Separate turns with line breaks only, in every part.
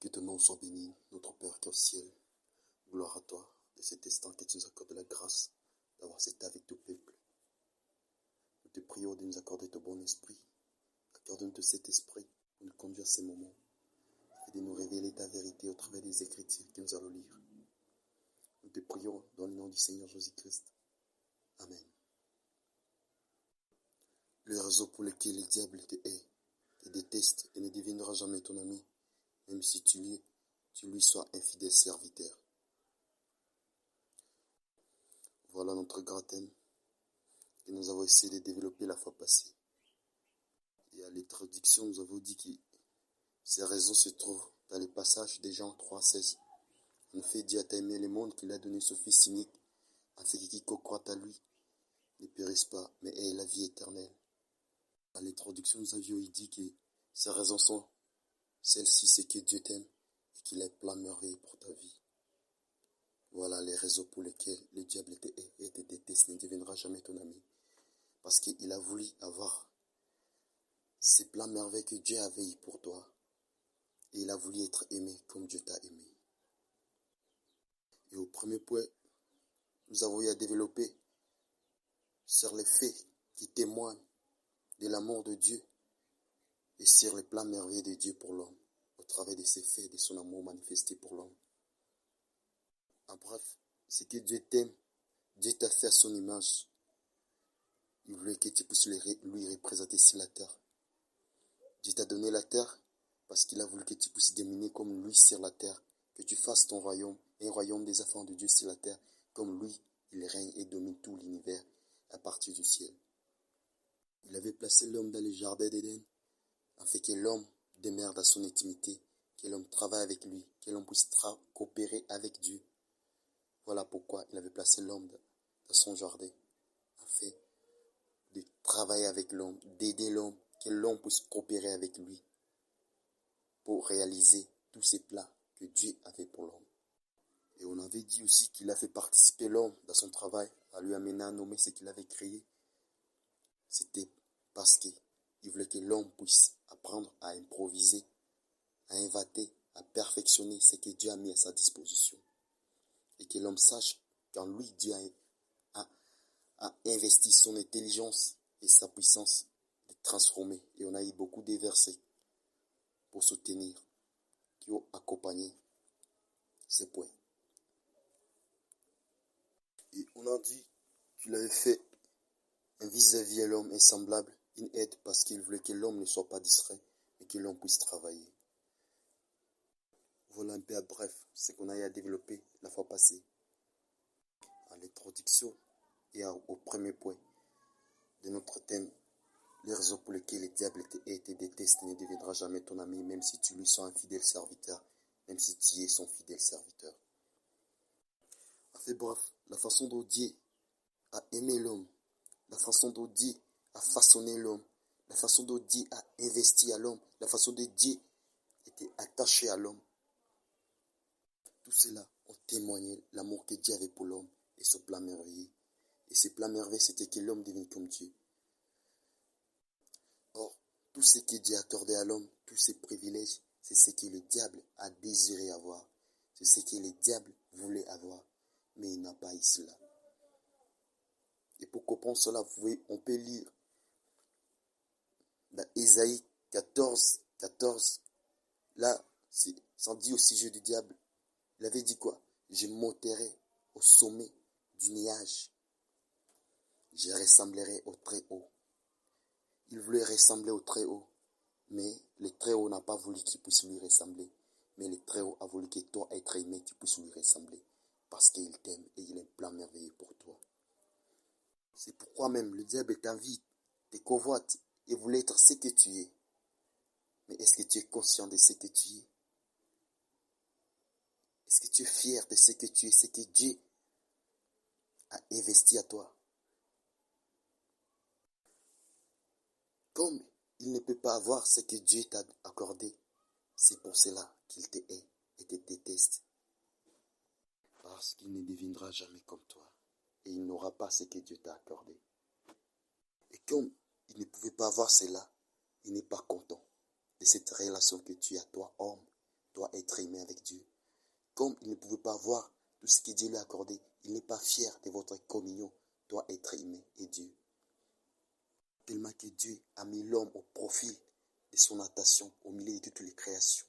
Que ton nom soit béni, notre Père qui est au ciel. Gloire à toi, de cet instant que tu nous accordes la grâce d'avoir cet avec ton peuple. Nous te prions de nous accorder ton bon esprit. Accorde-nous cet esprit pour nous conduire à ces moments et de nous révéler ta vérité au travers des Écritures que nous allons lire. Nous te prions dans le nom du Seigneur Jésus-Christ. Amen. Le réseau pour lequel le diable te hait, te déteste et ne deviendra jamais ton ami, même si tu lui sois un fidèle serviteur. Voilà notre grand thème que nous avons essayé de développer la fois passée. Et à l'introduction, nous avons dit que ces raisons se trouvent dans les passages de Jean 3,16. En effet, Dieu a aimé le monde qu'il a donné son Fils unique, afin que quiconque croit à lui ne périsse pas, mais ait la vie éternelle. À l'introduction, nous avions dit que ces raisons sont celles-ci, c'est que Dieu t'aime et qu'il a plein de merveilles pour ta vie. Voilà les raisons pour lesquelles le diable te hait et te déteste, ne deviendra jamais ton ami. Parce qu'il a voulu avoir ces plein de merveilles que Dieu avait pour toi. Et il a voulu être aimé comme Dieu t'a aimé. Et au premier point, nous avons eu à développer sur les faits qui témoignent de l'amour de Dieu et sur les plans merveilleux de Dieu pour l'homme, au travers de ces faits, de son amour manifesté pour l'homme. En bref, c'est que Dieu t'aime, Dieu t'a fait à son image. Il voulait que tu puisses lui représenter sur la terre. Dieu t'a donné la terre parce qu'il a voulu que tu puisses dominer comme lui sur la terre, que tu fasses ton royaume, un royaume des enfants de Dieu sur la terre, comme lui, il règne et domine tout l'univers à partir du ciel. Il avait placé l'homme dans le jardin d'Éden, afin que l'homme demeure dans son intimité, que l'homme travaille avec lui, que l'homme puisse coopérer avec Dieu. Voilà pourquoi il avait placé l'homme dans son jardin, afin de travailler avec l'homme, d'aider l'homme, que l'homme puisse coopérer avec lui pour réaliser tous ces plans que Dieu avait pour l'homme. Et on avait dit aussi qu'il a fait participer l'homme dans son travail, à lui amener à nommer ce qu'il avait créé. C'était parce qu'il voulait que l'homme puisse apprendre à improviser, à inventer, à perfectionner ce que Dieu a mis à sa disposition. Et que l'homme sache qu'en lui, Dieu a investi son intelligence et sa puissance de transformer. Et on a eu beaucoup de versets pour soutenir, qui ont accompagné ces points. Et on a dit qu'il avait fait un vis-à-vis à l'homme semblable, une aide parce qu'il voulait que l'homme ne soit pas distrait, mais que l'homme puisse travailler. Voilà un peu à bref ce qu'on a eu à développer la fois passée. À l'introduction et au premier point de notre thème, les raisons pour lesquelles le diable te déteste ne deviendra jamais ton ami, même si tu lui sois un fidèle serviteur, même si tu es son fidèle serviteur. En fait bref, la façon dont Dieu a aimé l'homme, la façon dont Dieu a façonné l'homme, la façon dont Dieu a investi à l'homme, la façon dont Dieu était attaché à l'homme. Tout cela ont témoigné l'amour que Dieu avait pour l'homme et ce plan merveilleux. Et ce plan merveilleux, c'était que l'homme devienne comme Dieu. Or, tout ce que Dieu a accordé à l'homme, tous ces privilèges, c'est ce que le diable a désiré avoir. C'est ce que le diable voulait avoir, mais il n'a pas eu cela. Et pour comprendre cela, on peut lire dans Ésaïe 14, là, sans dire au sujet du diable. Il avait dit quoi? Je monterai au sommet du nuage. Je ressemblerai au Très-Haut. Il voulait ressembler au Très-Haut, mais le Très-Haut n'a pas voulu qu'il puisse lui ressembler. Mais le Très-Haut a voulu que toi, être aimé, tu puisses lui ressembler. Parce qu'il t'aime et il a un plan merveilleux pour toi. C'est pourquoi même le diable t'invite, te convoite et voulait être ce que tu es. Mais est-ce que tu es conscient de ce que tu es? Est-ce que tu es fier de ce que tu es, ce que Dieu a investi à toi? Comme il ne peut pas avoir ce que Dieu t'a accordé, c'est pour cela qu'il te hait et te déteste. Parce qu'il ne deviendra jamais comme toi. Et il n'aura pas ce que Dieu t'a accordé. Et comme il ne pouvait pas avoir cela, il n'est pas content de cette relation que tu as, toi, homme, doit être aimé avec Dieu. Comme il ne pouvait pas voir tout ce que Dieu lui a accordé, il n'est pas fier de votre communion, doit être aimé et Dieu. Tellement que Dieu a mis l'homme au profil de son attention au milieu de toutes les créations.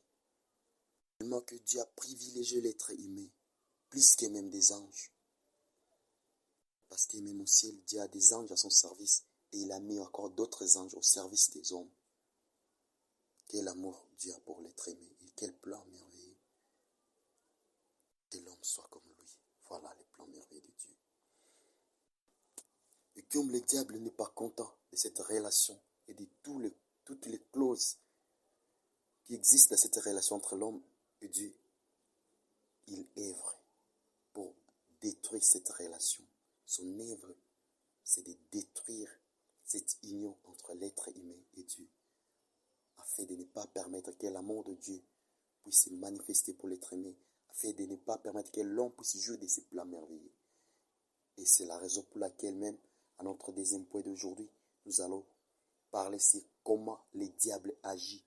Tellement que Dieu a privilégié l'être aimé, plus que même des anges. Parce que même au ciel, Dieu a des anges à son service et il a mis encore d'autres anges au service des hommes. Quel amour Dieu a pour l'être aimé et quel plan merveilleux. Que l'homme soit comme lui. Voilà les plans merveilleux de Dieu. Et comme le diable n'est pas content de cette relation et de toutes les clauses qui existent dans cette relation entre l'homme et Dieu, il œuvre pour détruire cette relation. Son œuvre, c'est de détruire cette union entre l'être humain et Dieu, afin de ne pas permettre que l'amour de Dieu puisse se manifester pour l'être humain, afin de ne pas permettre que l'homme puisse jouer de ses plans merveilleux. Et c'est la raison pour laquelle même, à notre deuxième point d'aujourd'hui, nous allons parler sur comment le diable agit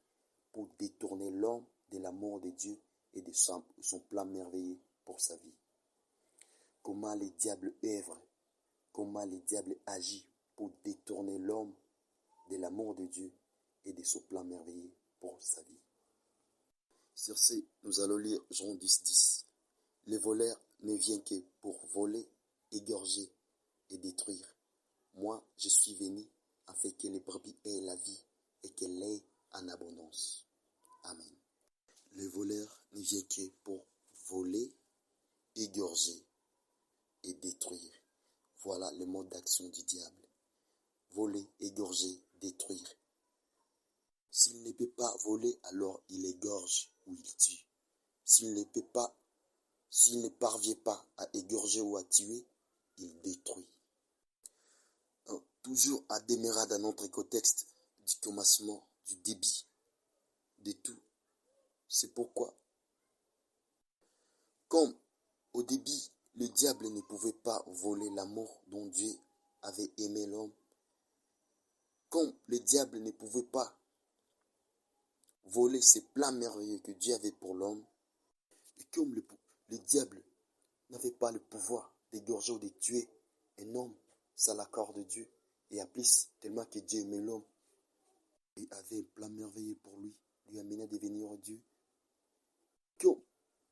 pour détourner l'homme de l'amour de Dieu et de son plan merveilleux pour sa vie. Comment le diable œuvre, comment le diable agit pour détourner l'homme de l'amour de Dieu et de son plan merveilleux pour sa vie. Sur ce, nous allons lire Jean 10, 10. Le voleur ne vient que pour voler, égorger et détruire. Moi, je suis venu afin que les brebis aient la vie et qu'elle l'ait en abondance. Amen. Le voleur ne vient que pour voler, égorger et détruire. Voilà le mode d'action du diable. Voler, égorger, détruire. S'il ne peut pas voler, alors il égorge ou il tue. S'il ne parvient pas à égorger ou à tuer, il détruit. Toujours à demeurer dans notre contexte du commencement, du début, de tout. C'est pourquoi, comme au début, le diable ne pouvait pas voler l'amour dont Dieu avait aimé l'homme, comme le diable ne pouvait pas voler ces plans merveilleux que Dieu avait pour l'homme, et comme le diable n'avait pas le pouvoir d'égorger ou de tuer un homme sans l'accord de Dieu, et à plus, tellement que Dieu aimait l'homme, et avait un plan merveilleux pour lui amener à devenir Dieu. Comme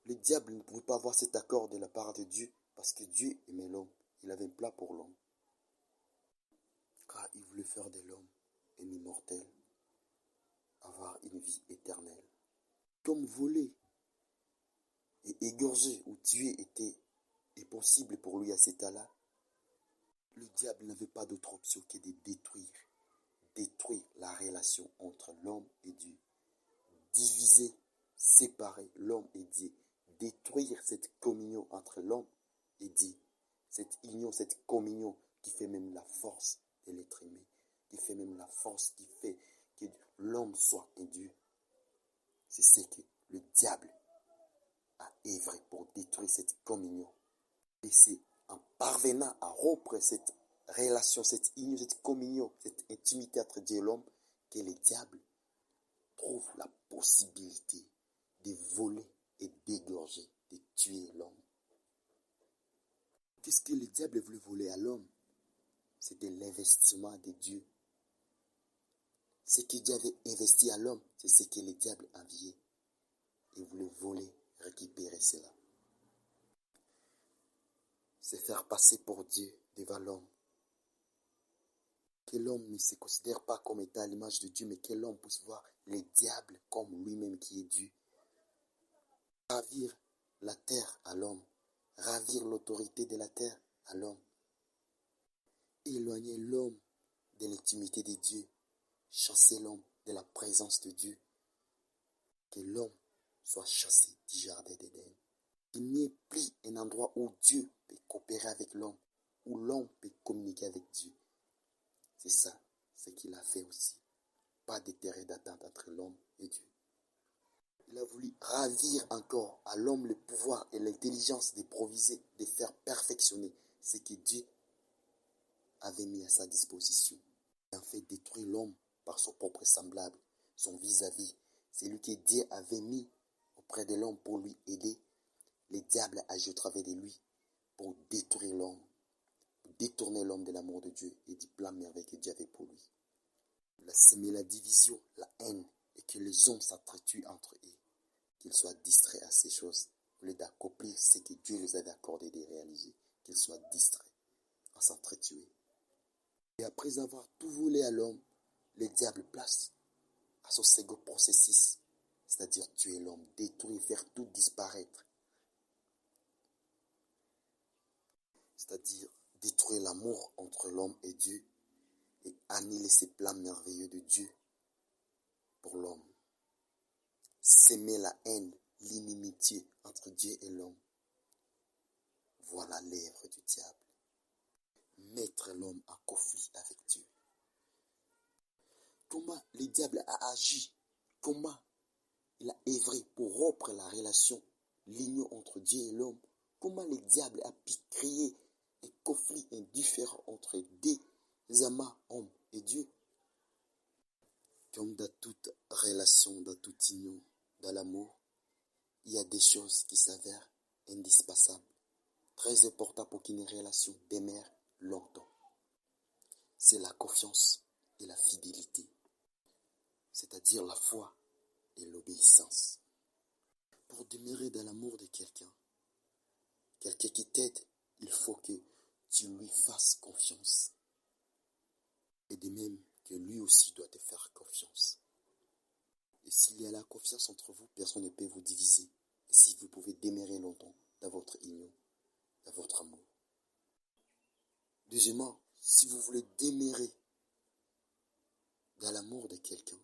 le diable ne pouvait pas avoir cet accord de la part de Dieu, parce que Dieu aimait l'homme, il avait un plan pour l'homme. Car il voulait faire de l'homme un immortel, avoir une vie éternelle. Comme voler et égorger ou tuer était impossible pour lui à cet état-là, le diable n'avait pas d'autre option que de détruire la relation entre l'homme et Dieu, diviser, séparer l'homme et Dieu, détruire cette communion entre l'homme et Dieu, cette union, cette communion qui fait même la force de l'être humain, qui fait même la force qui fait que l'homme soit un Dieu. C'est ce que le diable a œuvré pour détruire cette communion. Et c'est en parvenant à rompre cette relation, cette union, cette communion, cette intimité entre Dieu et l'homme, que le diable trouve la possibilité de voler et d'égorger, de tuer l'homme. Qu'est-ce que le diable voulait voler à l'homme? C'était l'investissement de Dieu. Ce que Dieu avait investi à l'homme, c'est ce que le diable enviait. Il voulait voler, récupérer cela. C'est faire passer pour Dieu devant l'homme. Que l'homme ne se considère pas comme étant à l'image de Dieu, mais que l'homme puisse voir le diable comme lui-même qui est Dieu. Ravir la terre à l'homme, ravir l'autorité de la terre à l'homme. Éloigner l'homme de l'intimité de Dieu, chasser l'homme de la présence de Dieu. Que l'homme soit chassé du jardin d'Éden. Il n'y ait plus un endroit où Dieu peut coopérer avec l'homme, où l'homme peut communiquer avec Dieu. C'est ça, ce qu'il a fait aussi. Pas d'intérêt d'attente entre l'homme et Dieu. Il a voulu ravir encore à l'homme le pouvoir et l'intelligence d'improviser, de faire perfectionner ce que Dieu avait mis à sa disposition. Il a fait détruire l'homme par son propre semblable, son vis-à-vis. C'est lui que Dieu avait mis au auprès de l'homme pour lui aider, le diable agit au travers de lui pour détruire l'homme, pour détourner l'homme de l'amour de Dieu et du plan merveilleux que Dieu avait pour lui. Il a semé la division, la haine, et que les hommes s'entretuent entre eux, qu'ils soient distraits à ces choses, au lieu d'accomplir ce que Dieu les avait accordé de réaliser, qu'ils soient distraits à s'entretuer. Et après avoir tout volé à l'homme, le diable place à son second processus, c'est-à-dire tuer l'homme, détruire, faire tout disparaître. C'est-à-dire détruire l'amour entre l'homme et Dieu et annihiler ces plans merveilleux de Dieu pour l'homme. S'aimer la haine, l'inimitié entre Dieu et l'homme. Voilà l'œuvre du diable. Mettre l'homme en conflit avec Dieu. Comment le diable a agi? Comment il a œuvré pour rompre la relation, l'union entre Dieu et l'homme? Comment le diable a pu créer un conflit indifférent entre deux amants, homme et Dieu? Comme dans toute relation, dans toute union, dans l'amour, il y a des choses qui s'avèrent indispensables, très importantes pour qu'une relation demeure longtemps. C'est la confiance et la fidélité, c'est-à-dire la foi et l'obéissance. Pour demeurer dans l'amour de quelqu'un qui t'aide, il faut que tu lui fasses confiance. Et de même que lui aussi doit te faire confiance. Et s'il y a la confiance entre vous, personne ne peut vous diviser. Et si vous pouvez demeurer longtemps dans votre union, dans votre amour. Deuxièmement, si vous voulez demeurer dans l'amour de quelqu'un,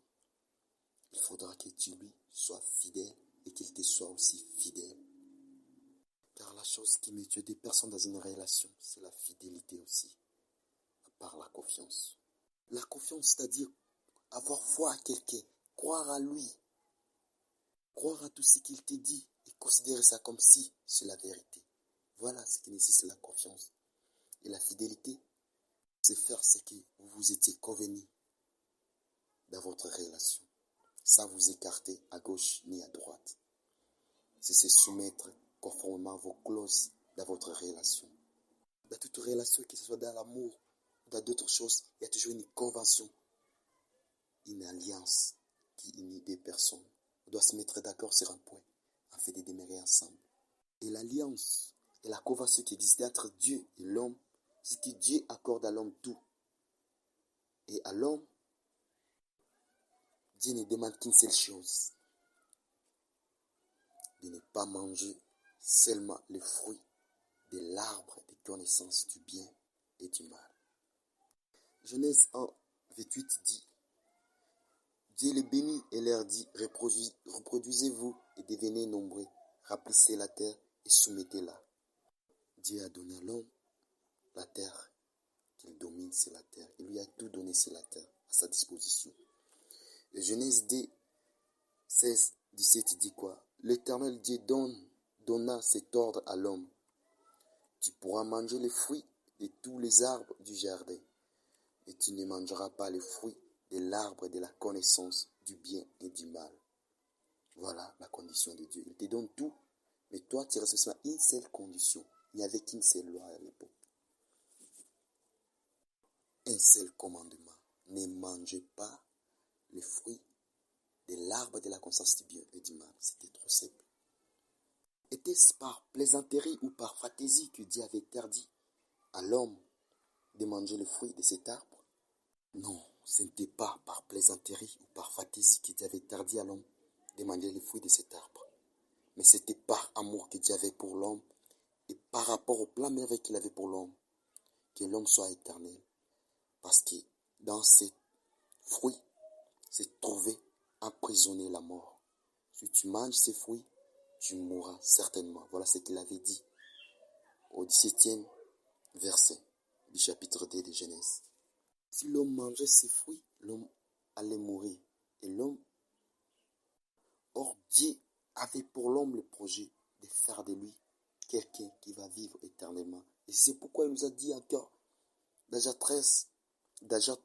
il faudra que tu lui sois fidèle et qu'il te soit aussi fidèle. Car la chose qui me tue des personnes dans une relation, c'est la fidélité aussi, à part la confiance. La confiance, c'est-à-dire avoir foi à quelqu'un, croire à lui, croire à tout ce qu'il te dit et considérer ça comme si c'est la vérité. Voilà ce qui nécessite la confiance. Et la fidélité, c'est faire ce que vous vous étiez convenu dans votre relation, sans vous écarter à gauche ni à droite. C'est se soumettre conformément à vos clauses dans votre relation. Dans toute relation, que ce soit dans l'amour ou dans d'autres choses, il y a toujours une convention, une alliance qui unit des personnes. On doit se mettre d'accord sur un point afin de demeurer ensemble. Et l'alliance et la convention qui existe entre Dieu et l'homme, c'est que Dieu accorde à l'homme tout. Et à l'homme, Dieu ne demande qu'une seule chose, de ne pas manger seulement les fruits de l'arbre des connaissances du bien et du mal. Genèse 1, 28 dit, Dieu les bénit et leur dit, reproduisez-vous et devenez nombreux, remplissez la terre et soumettez-la. Dieu a donné à l'homme la terre, qu'il domine sur la terre. Il lui a tout donné sur la terre, à sa disposition. Et Genèse 2, 16, 17 dit quoi? L'Éternel Dieu donna cet ordre à l'homme. Tu pourras manger les fruits de tous les arbres du jardin, mais tu ne mangeras pas les fruits de l'arbre de la connaissance du bien et du mal. Voilà la condition de Dieu. Il te donne tout, mais toi tu restes à une seule condition. Il n'y avait qu'une seule loi à l'époque. Un seul commandement. Ne mangez pas les fruits de l'arbre de la connaissance du bien et du mal. C'était trop simple. Était-ce par plaisanterie ou par fantaisie que Dieu avait interdit à l'homme de manger le fruit de cet arbre? Non, ce n'était pas par plaisanterie ou par fantaisie que Dieu avait interdit à l'homme de manger le fruit de cet arbre. Mais c'était par amour que Dieu avait pour l'homme et par rapport au plan merveilleux qu'il avait pour l'homme, que l'homme soit éternel. Parce que dans ces fruits, c'est trouvé emprisonné la mort. Si tu manges ces fruits, tu mourras certainement. Voilà ce qu'il avait dit au 17e verset du chapitre 2 de Genèse. Si l'homme mangeait ces fruits, l'homme allait mourir. Et l'homme, or Dieu avait pour l'homme le projet de faire de lui quelqu'un qui va vivre éternellement. Et c'est pourquoi il nous a dit encore, Déjà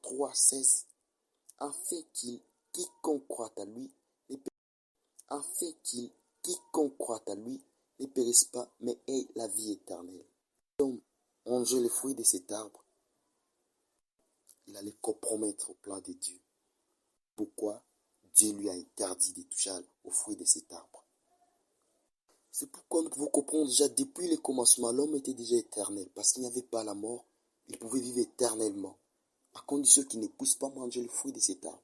3, 16, afin qu'il, quiconque croit à lui, afin qu'il, quiconque croit à lui ne périsse pas, mais ait la vie éternelle. L'homme mangeait les fruits de cet arbre, il allait compromettre au plan de Dieu. Pourquoi Dieu lui a interdit de toucher aux fruits de cet arbre? C'est pourquoi nous pouvons comprendre déjà depuis le commencement, l'homme était déjà éternel, parce qu'il n'y avait pas la mort, il pouvait vivre éternellement, à condition qu'il ne puisse pas manger le fruit de cet arbre.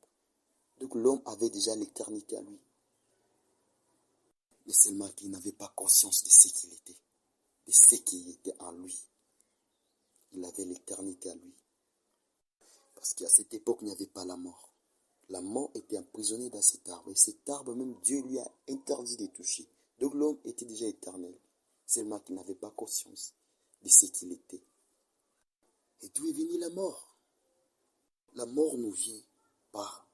Donc l'homme avait déjà l'éternité à lui. Mais seulement qu'il n'avait pas conscience de ce qu'il était, de ce qui était en lui. Il avait l'éternité à lui. Parce qu'à cette époque, il n'y avait pas la mort. La mort était emprisonnée dans cet arbre. Et cet arbre, même Dieu lui a interdit de toucher. Donc l'homme était déjà éternel. Seulement qu'il n'avait pas conscience de ce qu'il était. Et d'où est venue la mort? La mort nous vient par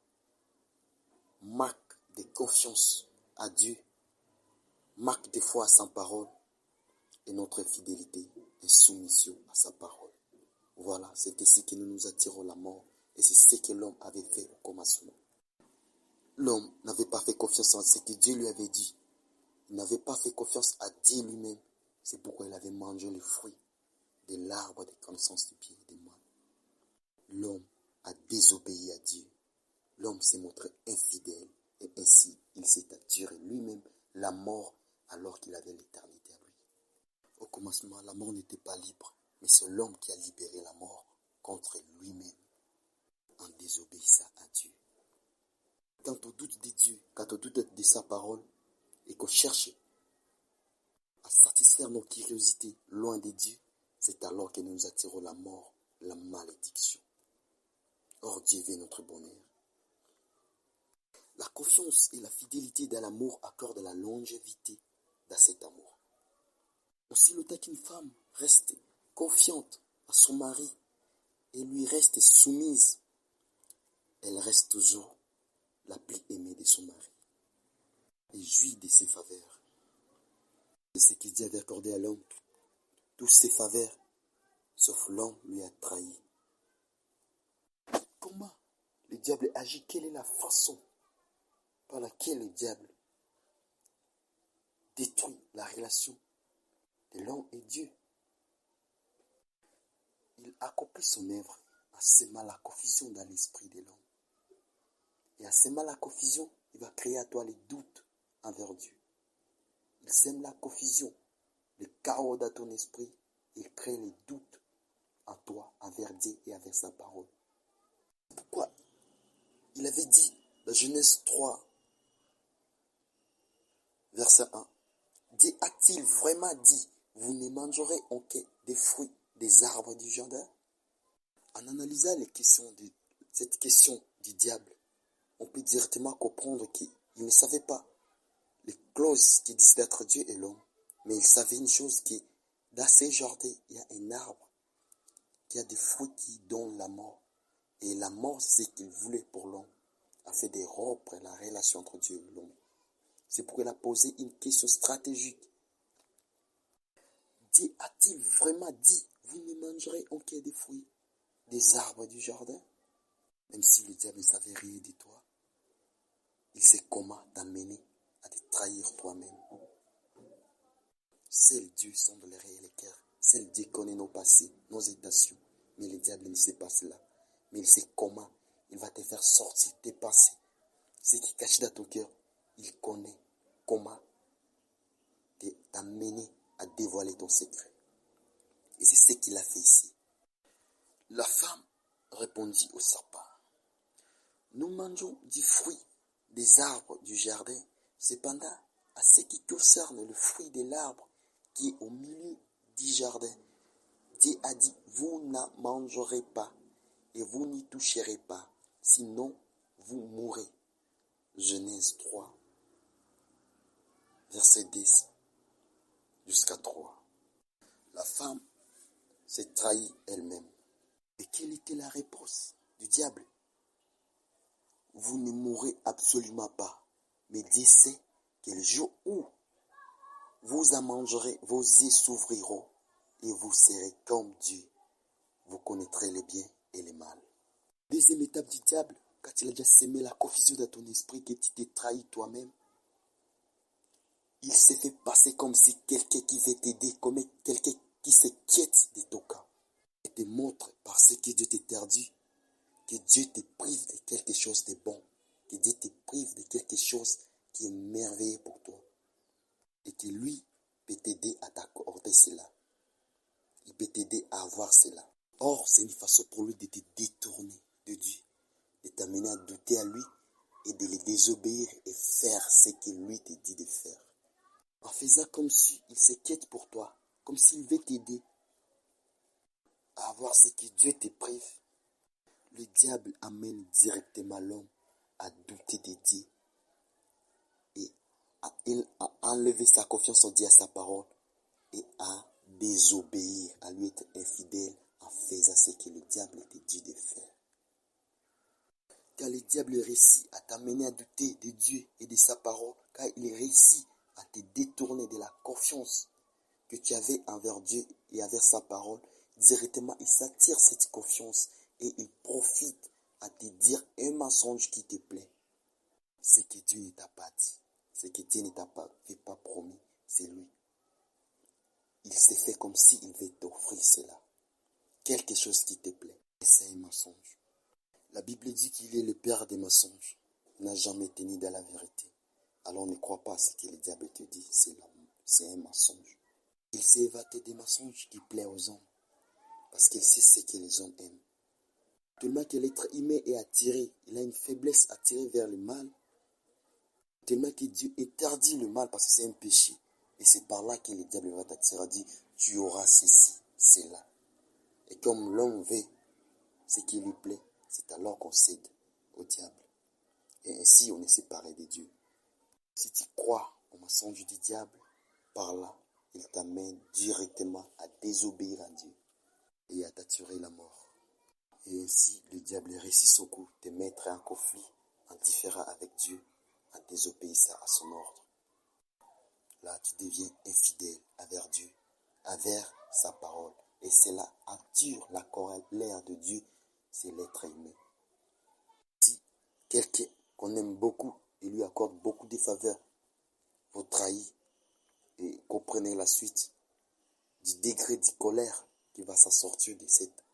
manque de confiance à Dieu, manque de foi à sa parole et notre fidélité et soumission à sa parole. Voilà, c'était ce qui nous attirons la mort et c'est ce que l'homme avait fait au commencement. L'homme n'avait pas fait confiance en ce que Dieu lui avait dit. Il n'avait pas fait confiance à Dieu lui-même. C'est pourquoi il avait mangé le fruit de l'arbre des connaissances du bien et du mal. L'homme a désobéi à Dieu. L'homme s'est montré infidèle et ainsi il s'est attiré lui-même la mort alors qu'il avait l'éternité à lui. Au commencement, la mort n'était pas libre, mais c'est l'homme qui a libéré la mort contre lui-même en désobéissant à Dieu. Quand on doute de Dieu, quand on doute de sa parole et qu'on cherche à satisfaire nos curiosités loin de Dieu, c'est alors que nous attirons la mort, la malédiction. Or Dieu veut notre bonheur. La confiance et la fidélité dans l'amour accordent la longévité dans cet amour. Aussi le temps qu'une femme reste confiante à son mari et lui reste soumise, elle reste toujours la plus aimée de son mari et jouit de ses faveurs. C'est ce que Dieu avait accordé à l'homme, toutes ses faveurs, sauf l'homme lui a trahi. Comment le diable agit? Quelle est la façon par laquelle le diable détruit la relation de l'homme et Dieu? Il accomplit son œuvre en sémant la confusion dans l'esprit de l'homme. Et en sémant la confusion, il va créer à toi les doutes envers Dieu. Il sème la confusion, le chaos dans ton esprit. Il crée les doutes en toi, envers Dieu et envers sa parole. Pourquoi il avait dit dans Genèse 3, verset 1, Dieu a-t-il vraiment dit, vous ne mangerez aucun des fruits des arbres du jardin? En analysant cette question du diable, on peut directement comprendre qu'il ne savait pas les clauses qui existaient entre Dieu et l'homme, mais il savait une chose, que dans ces jardins, il y a un arbre qui a des fruits qui donnent la mort. Et la mort, c'est ce qu'il voulait pour l'homme, afin de rompre la relation entre Dieu et l'homme. C'est pourquoi il a posé une question stratégique. Dieu a-t-il vraiment dit, vous ne mangerez aucun des fruits des arbres du jardin? Même si le diable ne savait rien de toi, il sait comment t'amener à te trahir toi-même. Seul Dieu sonde les reins et les cœurs. Seul Dieu connaît nos passés, nos intentions. Mais le diable ne sait pas cela. Mais il sait comment il va te faire sortir tes passés. Ce qui est caché dans ton cœur, il connaît comment t'amener à dévoiler ton secret. Et c'est ce qu'il a fait ici. La femme répondit au serpent, nous mangeons du fruit des arbres du jardin. Cependant, à ce qui concerne le fruit de l'arbre qui est au milieu du jardin, Dieu a dit, vous n'en mangerez pas et vous n'y toucherez pas, sinon vous mourrez. Genèse 3, verset 10 jusqu'à 3. La femme s'est trahie elle-même. Et quelle était la réponse du diable? Vous ne mourrez absolument pas, mais Dieu sait que le jour où vous en mangerez, vos yeux s'ouvriront et vous serez comme Dieu. Vous connaîtrez le bien et le mal. Deuxième étape du diable, quand il a déjà sémé la confusion dans ton esprit, que tu t'es trahi toi-même, il s'est fait passer comme si quelqu'un qui veut t'aider, comme quelqu'un qui s'inquiète de ton cas. Et te montre par ce que Dieu t'interdit, que Dieu te prive de quelque chose de bon, que Dieu te prive de quelque chose qui est merveilleux pour toi. Et que lui peut t'aider à t'accorder cela. Il peut t'aider à avoir cela. Or, c'est une façon pour lui de te détourner de Dieu, de t'amener à douter à lui et de le désobéir et faire ce que lui te dit de faire. En faisant comme s'il s'inquiète pour toi, comme s'il veut t'aider à avoir ce que Dieu te prive, le diable amène directement l'homme à douter de Dieu et à enlever sa confiance en Dieu, à sa parole, et à désobéir, à lui être infidèle en faisant ce que le diable te dit de faire. Car le diable réussit à t'amener à douter de Dieu et de sa parole, car il réussit à te détourner de la confiance que tu avais envers Dieu et envers sa parole. Directement, il s'attire cette confiance et il profite à te dire un mensonge qui te plaît. Ce que Dieu ne t'a pas dit, ce que Dieu ne t'a pas promis, c'est lui. Il s'est fait comme s'il veut t'offrir cela. Quelque chose qui te plaît. Et c'est un mensonge. La Bible dit qu'il est le père des mensonges. Il n'a jamais tenu dans la vérité. Alors ne crois pas à ce que le diable te dit. C'est un mensonge. Il s'est évaté des mensonges qui plaisent aux hommes. Parce qu'il sait ce que les hommes aiment. Tellement que l'être humain est attiré. Il a une faiblesse attirée vers le mal. Tellement que Dieu interdit le mal parce que c'est un péché. Et c'est par là que le diable va t'attirer, dit, tu auras ceci, cela. Et comme l'homme veut ce qui lui plaît, c'est alors qu'on cède au diable. Et ainsi, on est séparé de Dieu. Si tu crois au mensonge du diable, par là, il t'amène directement à désobéir à Dieu et à t'attirer la mort. Et ainsi, le diable réussit son coup, te mettre en conflit, en différend avec Dieu, en désobéissant à son ordre. Là, tu deviens infidèle envers Dieu, envers sa parole. Et cela attire la colère de Dieu, c'est l'être humain. Si quelqu'un qu'on aime beaucoup et lui accorde beaucoup de faveurs vous trahit, et comprenez la suite du degré de colère qui va s'en sortir de cette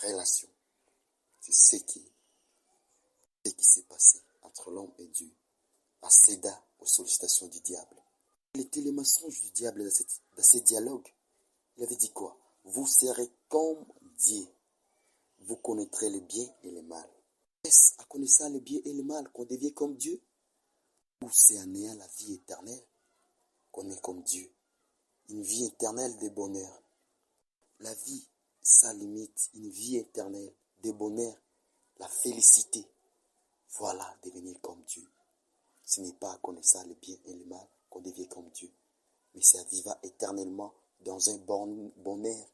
relation. C'est ce qui s'est passé entre l'homme et Dieu, en cédant aux sollicitations du diable. Quel était le mensonge du diable dans ces dialogues? Il avait dit quoi? Vous serez comme Dieu. Vous connaîtrez le bien et le mal. Est-ce en connaissant le bien et le mal qu'on devient comme Dieu? Ou c'est en ayant la vie éternelle qu'on est comme Dieu? Une vie éternelle de bonheur. La vie sans limite, une vie éternelle de bonheur, la félicité. Voilà, devenir comme Dieu. Ce n'est pas en connaissant le bien et le mal qu'on devient comme Dieu, mais c'est en vivant éternellement dans un bonheur.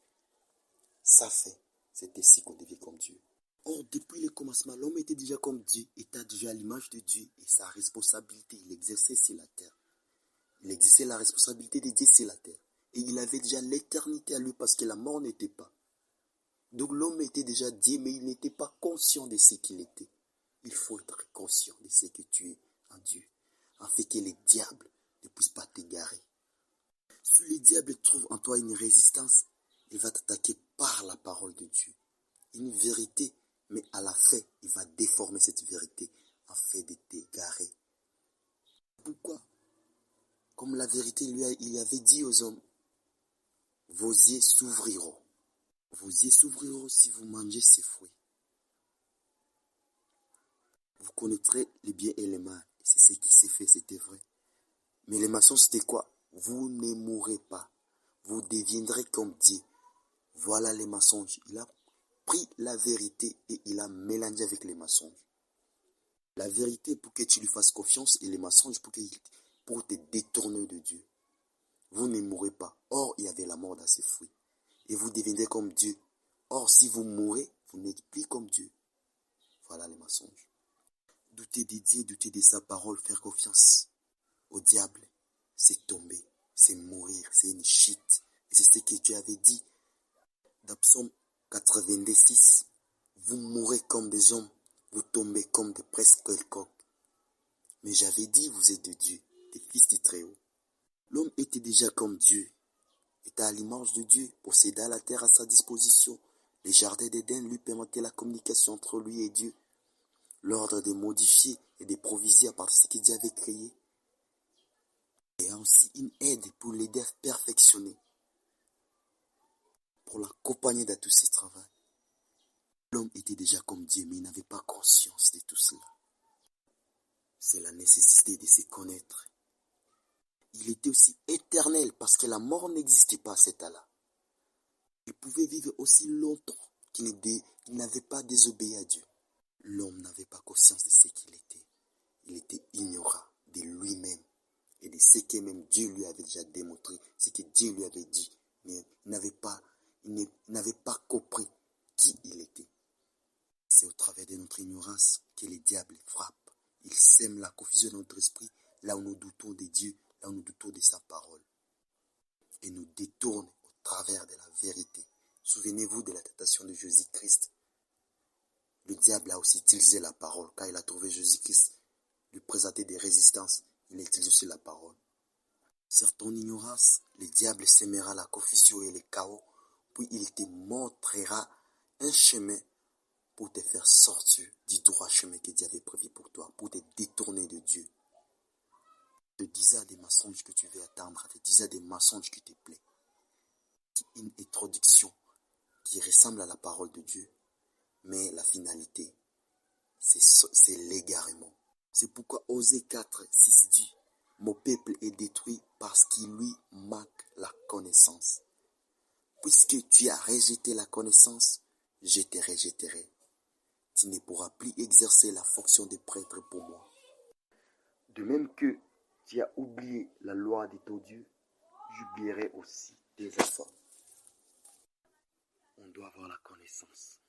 Ça fait, c'est ainsi qu'on devient comme Dieu. Or, depuis le commencement, l'homme était déjà comme Dieu, était déjà à l'image de Dieu et sa responsabilité, il exerçait sur la terre. Il exerçait la responsabilité de Dieu sur la terre. Et il avait déjà l'éternité à lui parce que la mort n'était pas. Donc l'homme était déjà Dieu, mais il n'était pas conscient de ce qu'il était. Il faut être conscient de ce que tu es en Dieu, afin que les diables ne puissent pas t'égarer. Si le diable trouve en toi une résistance, il va t'attaquer par la parole de Dieu. Une vérité, mais à la fin, il va déformer cette vérité afin de t'égarer. Pourquoi? Comme la vérité il avait dit aux hommes, vos yeux s'ouvriront. Vos yeux s'ouvriront si vous mangez ces fruits. Vous connaîtrez les biens et les mal. C'est ce qui s'est fait, c'était vrai. Mais les mensonges, c'était quoi? Vous ne mourrez pas. Vous deviendrez comme Dieu. Voilà les mensonges. Il a pris la vérité et il a mélangé avec les mensonges. La vérité pour que tu lui fasses confiance et les mensonges pour te détourner de Dieu. Vous ne mourrez pas. Or, il y avait la mort dans ces fruits. Et vous deviendrez comme Dieu. Or, si vous mourrez, vous n'êtes plus comme Dieu. Voilà les mensonges. Douter de Dieu, douter de sa parole, faire confiance au diable, c'est tomber, c'est mourir, c'est une chute. Et c'est ce que Dieu avait dit dans Psaume 86. Vous mourrez comme des hommes, vous tombez comme des presque quelconques. Mais j'avais dit, vous êtes de Dieu, des fils du Très-Haut. L'homme était déjà comme Dieu, était à l'image de Dieu, posséda la terre à sa disposition. Les jardins d'Éden lui permettaient la communication entre lui et Dieu. L'ordre de modifier et de proviser à part ce que Dieu avait créé. Et aussi une aide pour l'aider à perfectionner, pour l'accompagner dans tous ses travaux. L'homme était déjà comme Dieu, mais il n'avait pas conscience de tout cela. C'est la nécessité de se connaître. Il était aussi éternel parce que la mort n'existait pas à cet âge-là. Il pouvait vivre aussi longtemps qu'il n'avait pas désobéi à Dieu. L'homme n'avait pas conscience de ce qu'il était. Il était ignorant de lui-même et de ce que même Dieu lui avait déjà démontré, ce que Dieu lui avait dit. Mais il n'avait pas compris qui il était. C'est au travers de notre ignorance que le diable frappe. Il sème la confusion dans notre esprit, là où nous doutons de Dieu, là où nous doutons de sa parole. Et nous détourne au travers de la vérité. Souvenez-vous de la tentation de Jésus-Christ. Le diable a aussi utilisé la parole. Quand il a trouvé Jésus-Christ, lui présenter des résistances, il a utilisé aussi la parole. Certes, ton ignorance, le diable sèmera la confusion et le chaos, puis il te montrera un chemin pour te faire sortir du droit chemin que Dieu avait prévu pour toi, pour te détourner de Dieu. Te disant des mensonges que tu veux attendre, te disant des mensonges qui te plaisent. Une introduction qui ressemble à la parole de Dieu, mais la finalité, c'est l'égarement. C'est pourquoi Osée 4:6 dit, mon peuple est détruit parce qu'il lui manque la connaissance. Puisque tu as rejeté la connaissance, je te rejetterai. Tu ne pourras plus exercer la fonction de prêtre pour moi. De même que tu as oublié la loi de ton Dieu, j'oublierai aussi tes enfants. On doit avoir la connaissance.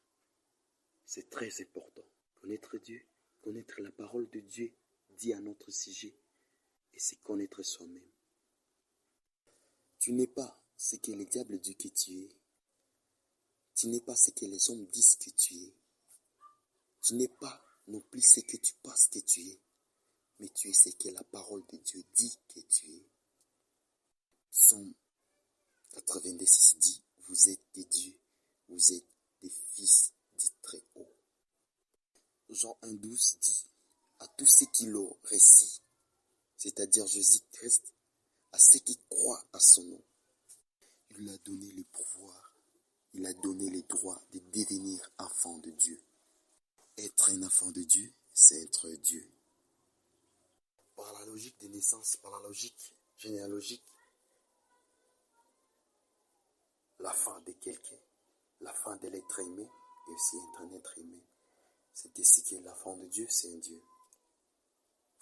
C'est très important. Connaître Dieu, connaître la parole de Dieu dit à notre sujet, et c'est connaître soi-même. Tu n'es pas ce que le diable dit que tu es. Tu n'es pas ce que les hommes disent que tu es. Tu n'es pas non plus ce que tu penses que tu es, mais tu es ce que la parole de Dieu dit que tu es. Psaume 86 dit, vous êtes des dieux, vous êtes des fils du Très-Haut. Jean 1:12 dit, à tous ceux qui l'ont reçu, c'est-à-dire Jésus-Christ, à ceux qui croient à son nom, il lui a donné le pouvoir, il a donné le droit de devenir enfant de Dieu. Être un enfant de Dieu, c'est être Dieu. Par la logique des naissances, par la logique généalogique, la fin de quelqu'un, la fin de l'être aimé et aussi être un être aimé. C'est ici que l'enfant de Dieu, c'est un Dieu.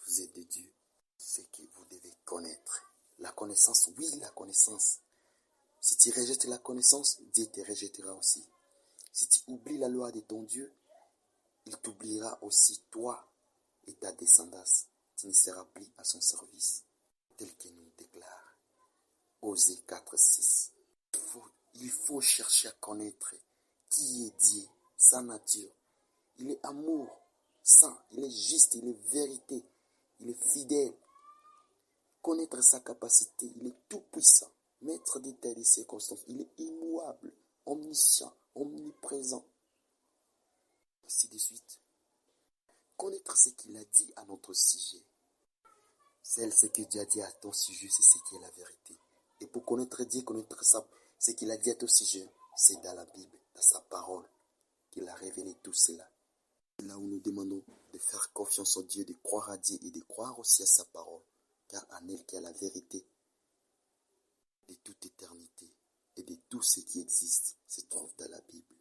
Vous êtes des dieux. C'est que vous devez connaître. La connaissance, oui, la connaissance. Si tu rejettes la connaissance, Dieu te rejettera aussi. Si tu oublies la loi de ton Dieu, il t'oubliera aussi toi et ta descendance. Tu ne seras plus à son service. Tel que nous déclare Osée 4:6. Il faut chercher à connaître qui est Dieu, sa nature. Il est amour, saint, il est juste, il est vérité, il est fidèle. Connaître sa capacité, il est tout puissant, maître des temps et des circonstances, il est immuable, omniscient, omniprésent. Ainsi de suite. Connaître ce qu'il a dit à notre sujet. Ce que Dieu a dit à ton sujet, c'est ce qui est la vérité. Et pour connaître Dieu, connaître ce qu'il a dit à ton sujet, c'est dans la Bible, dans sa parole, qu'il a révélé tout cela. C'est là où nous demandons de faire confiance en Dieu, de croire à Dieu et de croire aussi à sa parole, car en elle qu'il y a la vérité de toute éternité et de tout ce qui existe se trouve dans la Bible.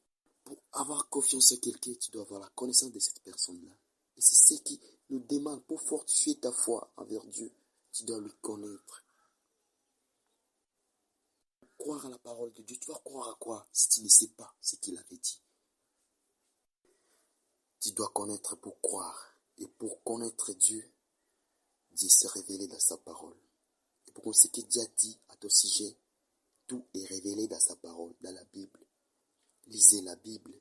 Pour avoir confiance en quelqu'un, tu dois avoir la connaissance de cette personne-là. Et c'est ce qui nous demande pour fortifier ta foi envers Dieu. Tu dois lui connaître. Croire à la parole de Dieu. Tu vas croire à quoi si tu ne sais pas ce qu'il avait dit? Tu dois connaître pour croire. Et pour connaître Dieu, Dieu s'est révélé dans sa parole. Et pour ce que Dieu a dit à ton sujet, tout est révélé dans sa parole, dans la Bible. Lisez la Bible.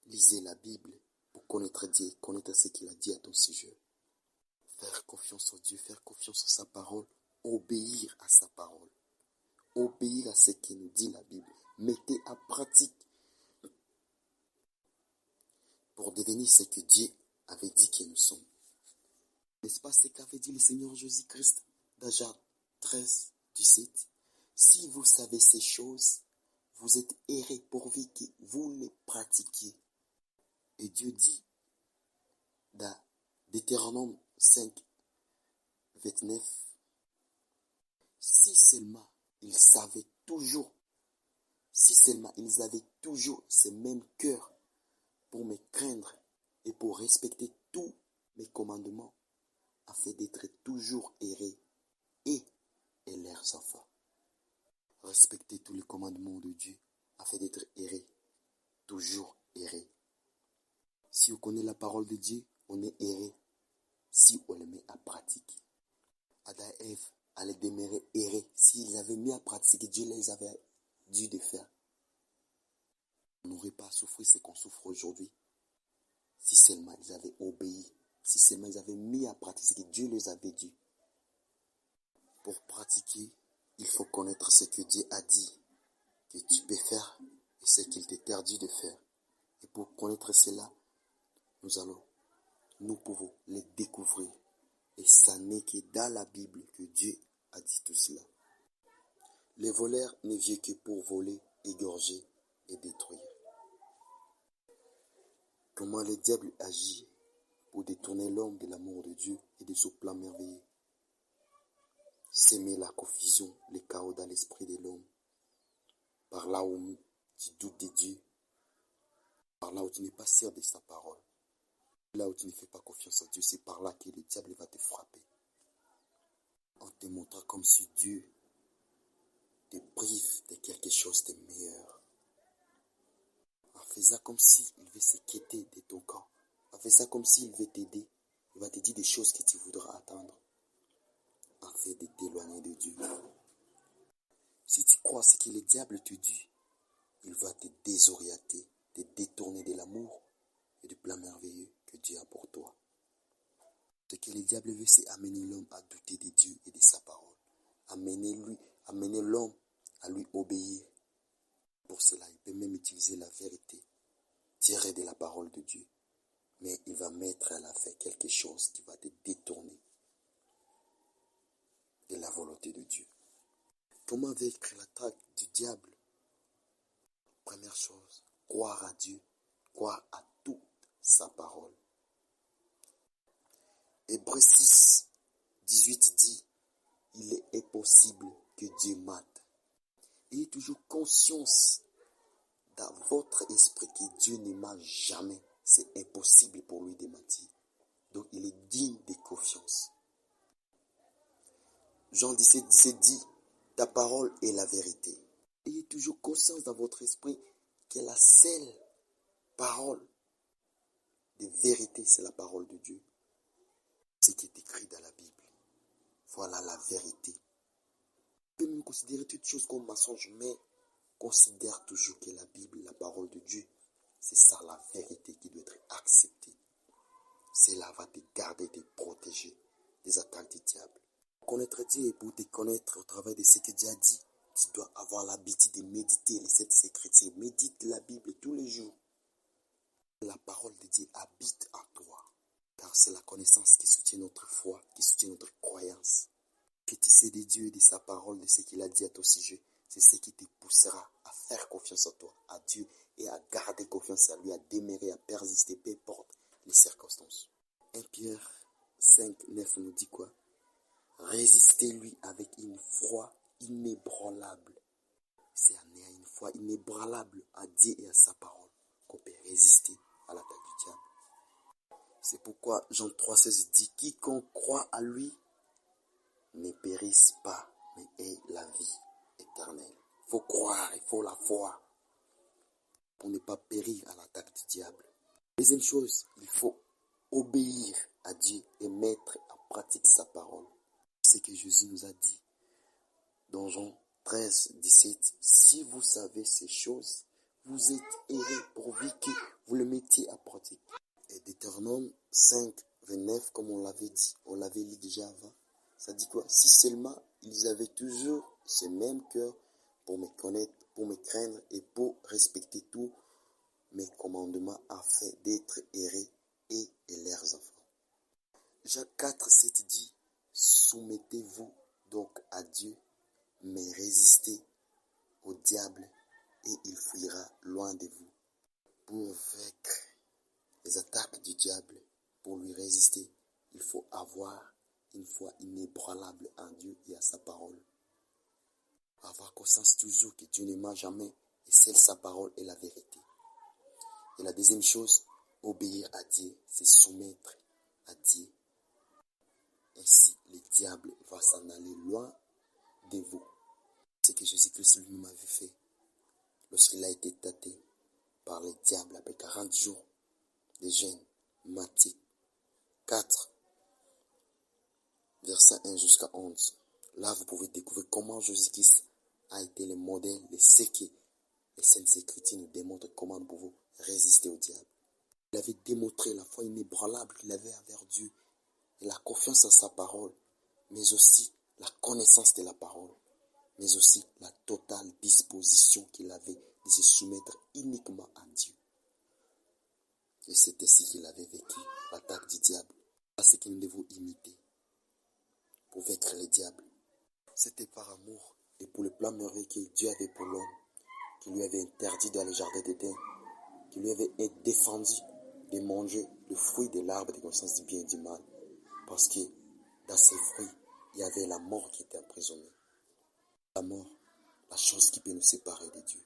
Lisez la Bible. connaître Dieu, connaître ce qu'il a dit à ton sujet. Faire confiance en Dieu, faire confiance en sa parole, obéir à sa parole. Obéir à ce que nous dit la Bible. Mettez en pratique pour devenir ce que Dieu avait dit que nous sommes. N'est-ce pas ce qu'avait dit le Seigneur Jésus-Christ dans Jean 13, 17? Si vous savez ces choses, vous êtes errés pourvu que vous les pratiquiez. Et Dieu dit dans Deutéronome 5, 29, si seulement ils savaient toujours, si seulement ils avaient toujours ce même cœur pour me craindre et pour respecter tous mes commandements, afin d'être toujours errés et leurs enfants. Respecter tous les commandements de Dieu afin d'être errés, toujours errés. Si on connaît la parole de Dieu, on est erré si on le met à pratique. Adam et Ève allaient demeurer errés s'ils avaient mis à pratiquer Dieu les avait dit de faire. On n'aurait pas souffert ce qu'on souffre aujourd'hui. Si seulement ils avaient obéi, si seulement ils avaient mis à pratiquer ce que Dieu les avait dit. Pour pratiquer, il faut connaître ce que Dieu a dit que tu peux faire et ce qu'il t'interdit de faire. Et pour connaître cela, nous pouvons les découvrir. Et ça n'est que dans la Bible que Dieu a dit tout cela. Les voleurs ne viennent que pour voler, égorger et détruire. Comment le diable agit pour détourner l'homme de l'amour de Dieu et de son plan merveilleux? S'aimer la confusion, le chaos dans l'esprit de l'homme. Par là où tu doutes de Dieu, par là où tu n'es pas sûr de sa parole, là où tu ne fais pas confiance en Dieu, c'est par là que le diable va te frapper. En te montrant comme si Dieu te prive de quelque chose de meilleur. En faisant comme s'il veut se quitter de ton camp. En faisant comme s'il veut t'aider. Il va te dire des choses que tu voudras attendre. Afin de t'éloigner de Dieu. Si tu crois ce que le diable te dit, il va te désorienter, te détourner de l'amour et du plan merveilleux que Dieu a pour toi. Ce que le diable veut, c'est amener l'homme à douter de Dieu et de sa parole. Amener l'homme à lui obéir. Pour cela, il peut même utiliser la vérité tirée de la parole de Dieu. Mais il va mettre à la fin quelque chose qui va te détourner de la volonté de Dieu. Comment vaincre l'attaque du diable? Première chose, croire à Dieu, croire à toute sa parole. Hébreux 6, 18 dit, il est impossible que Dieu mate. Ayez toujours conscience dans votre esprit que Dieu ne ment jamais. C'est impossible pour lui de mentir. Donc il est digne de confiance. Jean 17, 17 dit, ta parole est la vérité. Ayez toujours conscience dans votre esprit que la seule parole de vérité, c'est la parole de Dieu. Ce qui est écrit dans la Bible. Voilà la vérité. On peut même considérer toutes choses comme mensonges, mais considère toujours que la Bible, la parole de Dieu, c'est ça la vérité qui doit être acceptée. Cela va te garder, te protéger des attaques du diable. Connaître Dieu et pour te connaître au travers de ce que Dieu a dit, tu dois avoir l'habitude de méditer les 7 Écritures. Médite la Bible tous les jours. La parole de Dieu habite en toi. Car c'est la connaissance qui soutient notre foi, qui soutient notre croyance. Que tu sais de Dieu et de sa parole, de ce qu'il a dit à ton sujet, c'est ce qui te poussera à faire confiance en toi, à Dieu, et à garder confiance en lui, à demeurer, à persister, peu importe les circonstances. 1 Pierre 5, 9 nous dit quoi? Résistez-lui avec une foi inébranlable. C'est en ayant une foi inébranlable à Dieu et à sa parole qu'on peut résister à l'attaque du diable. C'est pourquoi Jean 3,16 dit, quiconque croit à lui ne périsse pas, mais ait la vie éternelle. Il faut croire, il faut la foi pour ne pas périr à l'attaque du diable. Deuxième chose, il faut obéir à Dieu et mettre en pratique sa parole. C'est ce que Jésus nous a dit dans Jean 13, 17. Si vous savez ces choses, vous êtes errés pourvu que vous le mettiez à pratique. Et Deutéronome 5, 29, comme on l'avait lu déjà avant, ça dit quoi? Si seulement ils avaient toujours ce même cœur pour me connaître, pour me craindre et pour respecter tous mes commandements afin d'être errés et leurs enfants. Jacques 4, 7 dit, soumettez-vous donc à Dieu, mais résistez au diable et il fuira loin de vous. Pour vaincre les attaques du diable, pour lui résister, il faut avoir une foi inébranlable en Dieu et à sa parole. Avoir conscience toujours que Dieu ne ment jamais et seule sa parole est la vérité. Et la deuxième chose, obéir à Dieu, c'est soumettre à Dieu. Ainsi, le diable va s'en aller loin de vous. C'est ce que Jésus-Christ lui-même avait fait lorsqu'il a été tenté par le diable après 40 jours de jeûne. Matthieu 4, verset 1 jusqu'à 11. Là, vous pouvez découvrir comment Jésus-Christ a été le modèle de ce que les Saintes Écritures nous démontrent, comment nous pouvons résister au diable. Il avait démontré la foi inébranlable qu'il avait envers Dieu et la confiance en sa parole, mais aussi la connaissance de la parole, mais aussi la totale disposition qu'il avait de se soumettre uniquement à Dieu. Et c'est ainsi qu'il avait vécu l'attaque du diable. C'est ce que nous devons imiter pour vaincre le diable. C'était par amour et pour le plan merveilleux que Dieu avait pour l'homme, qui lui avait interdit dans le jardin d'Éden, qui lui avait défendu de manger le fruit de l'arbre de connaissance du bien et du mal. Parce que dans ces fruits, il y avait la mort qui était emprisonnée. La mort, la chose qui peut nous séparer de Dieu,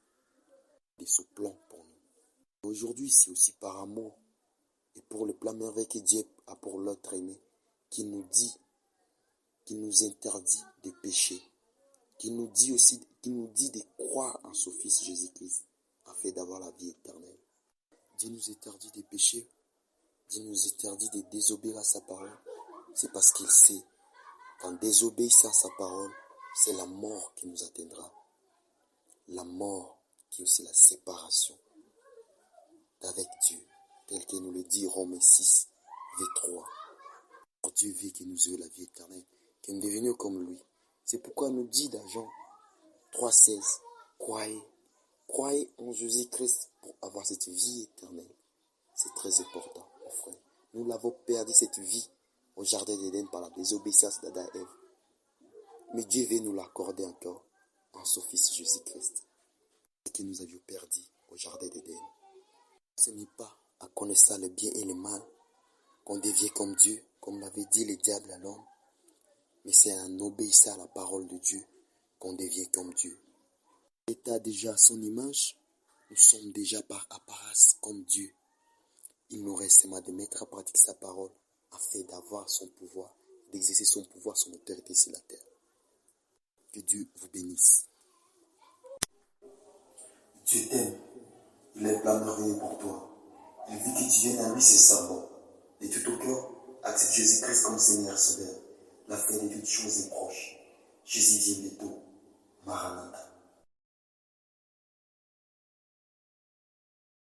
de ce plan pour nous. Aujourd'hui, c'est aussi par amour et pour le plan merveilleux que Dieu a pour l'être aimé, qui nous interdit de pécher, qui nous dit de croire en son Fils Jésus-Christ, afin d'avoir la vie éternelle. Dieu nous interdit de pécher, Dieu nous interdit de désobéir à sa parole. C'est parce qu'il sait qu'en désobéissant à sa parole, c'est la mort qui nous atteindra. La mort qui est aussi la séparation d'avec Dieu, tel que nous le dit Romains 6, verset 3. Dieu veut que nous ayons la vie éternelle, que nous devenions comme lui. C'est pourquoi nous dit dans Jean 3,16, croyez en Jésus-Christ pour avoir cette vie éternelle. C'est très important, mon frère. Nous l'avons perdu cette vie au jardin d'Éden par la désobéissance d'Adam et Ève. Mais Dieu veut nous l'accorder encore en son Fils Jésus-Christ. Ce que nous avions perdu au jardin d'Éden. Ce n'est pas en connaissant le bien et le mal qu'on devient comme Dieu, comme l'avait dit le diable à l'homme. Mais c'est en obéissant à la parole de Dieu qu'on devient comme Dieu. L'état déjà à son image, nous sommes déjà par apparence comme Dieu. Il nous reste seulement de mettre en pratique sa parole afin d'avoir son pouvoir, d'exercer son pouvoir, son autorité sur la terre. Que Dieu vous bénisse. Dieu t'aime. Il est plein merveilleux pour toi. Il veut que tu viennes à lui sincèrement. De tout ton cœur, accepte Jésus-Christ comme Seigneur Sauveur. La fin de toutes choses est proche. Jésus vient bientôt. Maranatha.